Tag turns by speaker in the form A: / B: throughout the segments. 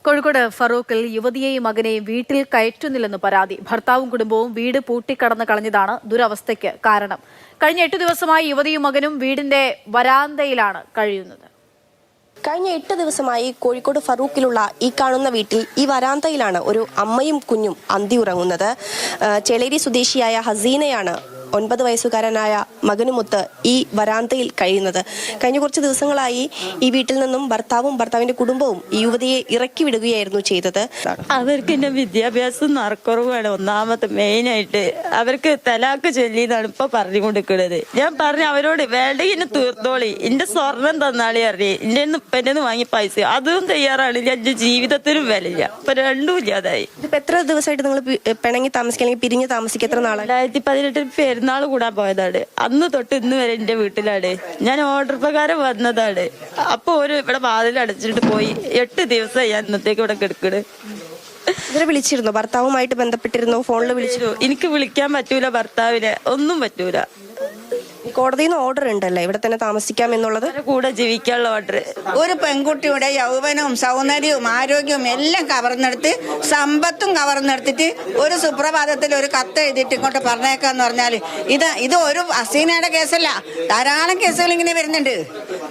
A: കോഴിക്കോട് ഫറൂഖിൽ യുവതിയെയും മകനെയും വീട്ടിൽ കയറ്റുന്നില്ലെന്ന് പരാതി. ഭർത്താവും കുടുംബവും വീട് പൂട്ടിക്കടന്ന് കളഞ്ഞതാണ് ദുരവസ്ഥയ്ക്ക് കാരണം. കഴിഞ്ഞ 8 ദിവസമായി യുവതിയും മകനും വീടിന്റെ വരാന്തയിലാണ് കഴിയുന്നത്.
B: കഴിഞ്ഞ 8 ദിവസമായി കോഴിക്കോട് ഫറൂഖിലുള്ള ഈ കാണുന്ന വീട്ടിൽ ഈ വരാന്തയിലാണ് ഒരു അമ്മയും കുഞ്ഞും അന്തി ഉറങ്ങുന്നത്. ചേളേരി സ്വദേശിയായ ഹസീനയാണ് 9 വയസ്സുകാരനായ മകനുമൊത്ത് ഈ വരാന്തയിൽ കഴിയുന്നത്. കഴിഞ്ഞ കുറച്ച് ദിവസങ്ങളായി ഈ വീട്ടിൽ നിന്നും ഭർത്താവിന്റെ കുടുംബവും ഈ യുവതിയെ ഇറക്കി വിടുകയായിരുന്നു ചെയ്തത്.
C: അവർക്ക് എന്നെ വിദ്യാഭ്യാസം നറക്കുറവാണ് ഒന്നാമത്തെ മെയിനായിട്ട്. അവർക്ക് തലാക്ക് ചൊല്ലിന്നാണ് ഇപ്പൊ പറഞ്ഞുകൊണ്ടിരിക്കുന്നത്. ഞാൻ പറഞ്ഞു അവരോട് വേണ്ട ഇന്നെ തീർത്തോളി, എന്റെ സ്വർണം തന്നാളി അറിയേ, എന്റെ ഇപ്പൻ്റെ വാങ്ങിയ പൈസ അതും തയ്യാറാണില്ല, എന്റെ ജീവിതത്തിനും വിലയില്ല. ഇപ്പൊ രണ്ടും ഇല്ലാതായി.
B: ഇപ്പൊ എത്ര ദിവസമായിട്ട് നിങ്ങൾ പിണങ്ങി താമസിക്കുക അല്ലെങ്കിൽ പിരിഞ്ഞ് താമസിക്കുക? എത്ര നാളെ?
C: 2018 പെരുന്നാൾ കൂടാൻ പോയതാണ്. അന്ന് തൊട്ട് ഇന്ന് വരെ എന്റെ വീട്ടിലാണ്. ഞാൻ ഓർഡർ പ്രകാരം വന്നതാണ്. അപ്പൊ ഇവിടെ വാതിൽ അടച്ചിട്ട് പോയി. 8 ദിവസം ഞാൻ ഇന്നത്തേക്ക് ഇവിടെ കിടക്കണ്.
B: ഇതിനെ വിളിച്ചിരുന്നു? ഭർത്താവുമായിട്ട് ബന്ധപ്പെട്ടിരുന്നു? ഫോണിൽ വിളിച്ചു?
C: എനിക്ക് വിളിക്കാൻ പറ്റൂല, ഭർത്താവിനെ ഒന്നും പറ്റൂല.
B: കോടതിയിൽ നിന്ന് ഓർഡർ ഉണ്ടല്ലേ ഇവിടെ തന്നെ താമസിക്കാം എന്നുള്ളത്?
C: കൂടെ ജീവിക്കാനുള്ള ഓർഡർ.
D: ഒരു പെൺകുട്ടിയുടെ യൗവനവും സൗന്ദര്യവും ആരോഗ്യവും എല്ലാം കവർന്നെടുത്ത് സമ്പത്തും കവർന്നെടുത്തിട്ട് ഒരു സുപ്രഭാതത്തിൽ ഒരു കത്ത് എഴുതിയിട്ട് ഇങ്ങോട്ട് പറഞ്ഞേക്കാന്ന് പറഞ്ഞാൽ ഇത് ഒരു ഹസീനയുടെ കേസല്ല, ധാരാളം കേസുകൾ ഇങ്ങനെ വരുന്നുണ്ട്,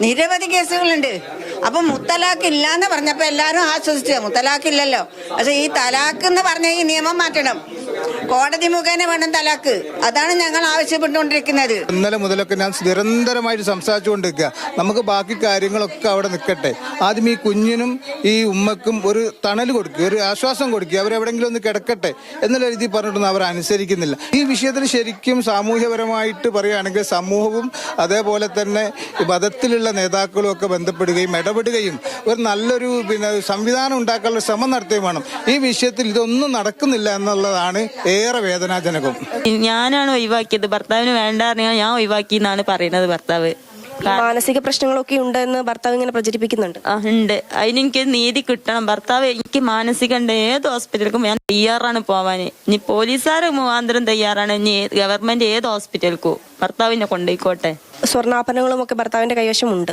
D: നിരവധി കേസുകളുണ്ട്. അപ്പൊ മുത്തലാഖ് ഇല്ലാന്ന് പറഞ്ഞപ്പോ എല്ലാരും ആശ്വസിച്ചു. മുത്തലാഖ് ഇല്ലല്ലോ. പക്ഷെ ഈ തലാഖ് എന്ന് പറഞ്ഞ ഈ നിയമം മാറ്റണം. കോടതി മുഖേന വേണം തലാഖ്. അതാണ് ഞങ്ങൾ ആവശ്യപ്പെട്ടുകൊണ്ടിരിക്കുന്നത്.
E: ഇന്നലെ മുതലൊക്കെ ഞാൻ നിരന്തരമായിട്ട് സംസാരിച്ചുകൊണ്ടിരിക്കുക. നമുക്ക് ബാക്കി കാര്യങ്ങളൊക്കെ അവിടെ നിൽക്കട്ടെ. ആദ്യം ഈ കുഞ്ഞിനും ഈ ഉമ്മക്കും ഒരു തണൽ കൊടുക്കുക, ഒരു ആശ്വാസം കൊടുക്കുക, അവരെവിടെങ്കിലും ഒന്ന് കിടക്കട്ടെ എന്നുള്ള രീതി പറഞ്ഞിട്ടൊന്നും അവർ അനുസരിക്കുന്നില്ല. ഈ വിഷയത്തിൽ ശരിക്കും സാമൂഹ്യപരമായിട്ട് പറയുകയാണെങ്കിൽ സമൂഹവും അതേപോലെ തന്നെ മതത്തിലുള്ള നേതാക്കളും ഒക്കെ ബന്ധപ്പെടുകയും ഇടപെടുകയും ഒരു നല്ലൊരു സംവിധാനം ഉണ്ടാക്കാനുള്ള ശ്രമം നടത്തുകയും വേണം. ഈ വിഷയത്തിൽ ഇതൊന്നും നടക്കുന്നില്ല എന്നുള്ളതാണ് ഏറെ വേദനാജനകം.
C: ഞാനാണ് ഒഴിവാക്കിയത്, ഭർത്താവിന് വേണ്ട ഞാൻ ഒഴിവാക്കി എന്നാണ് പറയുന്നത് ഭർത്താവ്.
B: മാനസിക പ്രശ്നങ്ങളൊക്കെ ഉണ്ട് എന്ന് ഭർത്താവ് ഇങ്ങനെ പ്രചരിപ്പിക്കുന്നുണ്ട്.
C: ഉണ്ട്. അതിനെനിക്ക് നീതി കിട്ടണം. ഭർത്താവ് എനിക്ക് മാനസിക ഉണ്ട്. ഏത് ഹോസ്പിറ്റലിലും ഞാൻ തയ്യാറാണ് പോവാന്. ഇനി പോലീസുകാർ മുഖാന്തരം തയ്യാറാണ്. ഇനി ഗവൺമെന്റ് ഏത് ഹോസ്പിറ്റലിക്കോ ഭർത്താവിനെ കൊണ്ടുപോയിക്കോട്ടെ.
B: സ്വർണ്ണാഭരണങ്ങളും ഒക്കെ ഭർത്താവിന്റെ കൈവശം ഉണ്ട്.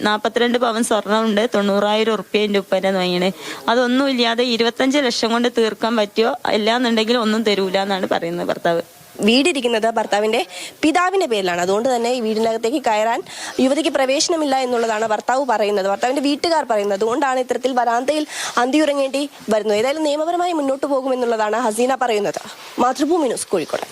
C: 42 പവൻ സ്വർണ്ണമുണ്ട്. 90,000 ഉറുപ്പ്യ എന്റെ ഉപ്പനെ വാങ്ങിയത്. അതൊന്നും ഇല്ലാതെ 25 ലക്ഷം കൊണ്ട് തീർക്കാൻ പറ്റുമോ? എല്ലാന്നുണ്ടെങ്കിൽ ഒന്നും തരൂല എന്നാണ് പറയുന്നത് ഭർത്താവ്.
B: വീടിരിക്കുന്നത് ഭർത്താവിന്റെ പിതാവിന്റെ പേരിലാണ്. അതുകൊണ്ട് തന്നെ ഈ വീടിനകത്തേക്ക് കയറാൻ യുവതിക്ക് പ്രവേശനമില്ല എന്നുള്ളതാണ് ഭർത്താവ് പറയുന്നത്, ഭർത്താവിന്റെ വീട്ടുകാർ പറയുന്നത്. അതുകൊണ്ടാണ് ഇത്തരത്തിൽ വരാന്തയിൽ അന്തിയുറങ്ങേണ്ടി വരുന്നത്. ഏതായാലും നിയമപരമായി മുന്നോട്ട് പോകുമെന്നുള്ളതാണ് ഹസീന പറയുന്നത്. മാതൃഭൂമി ന്യൂസ്, കോഴിക്കോട്.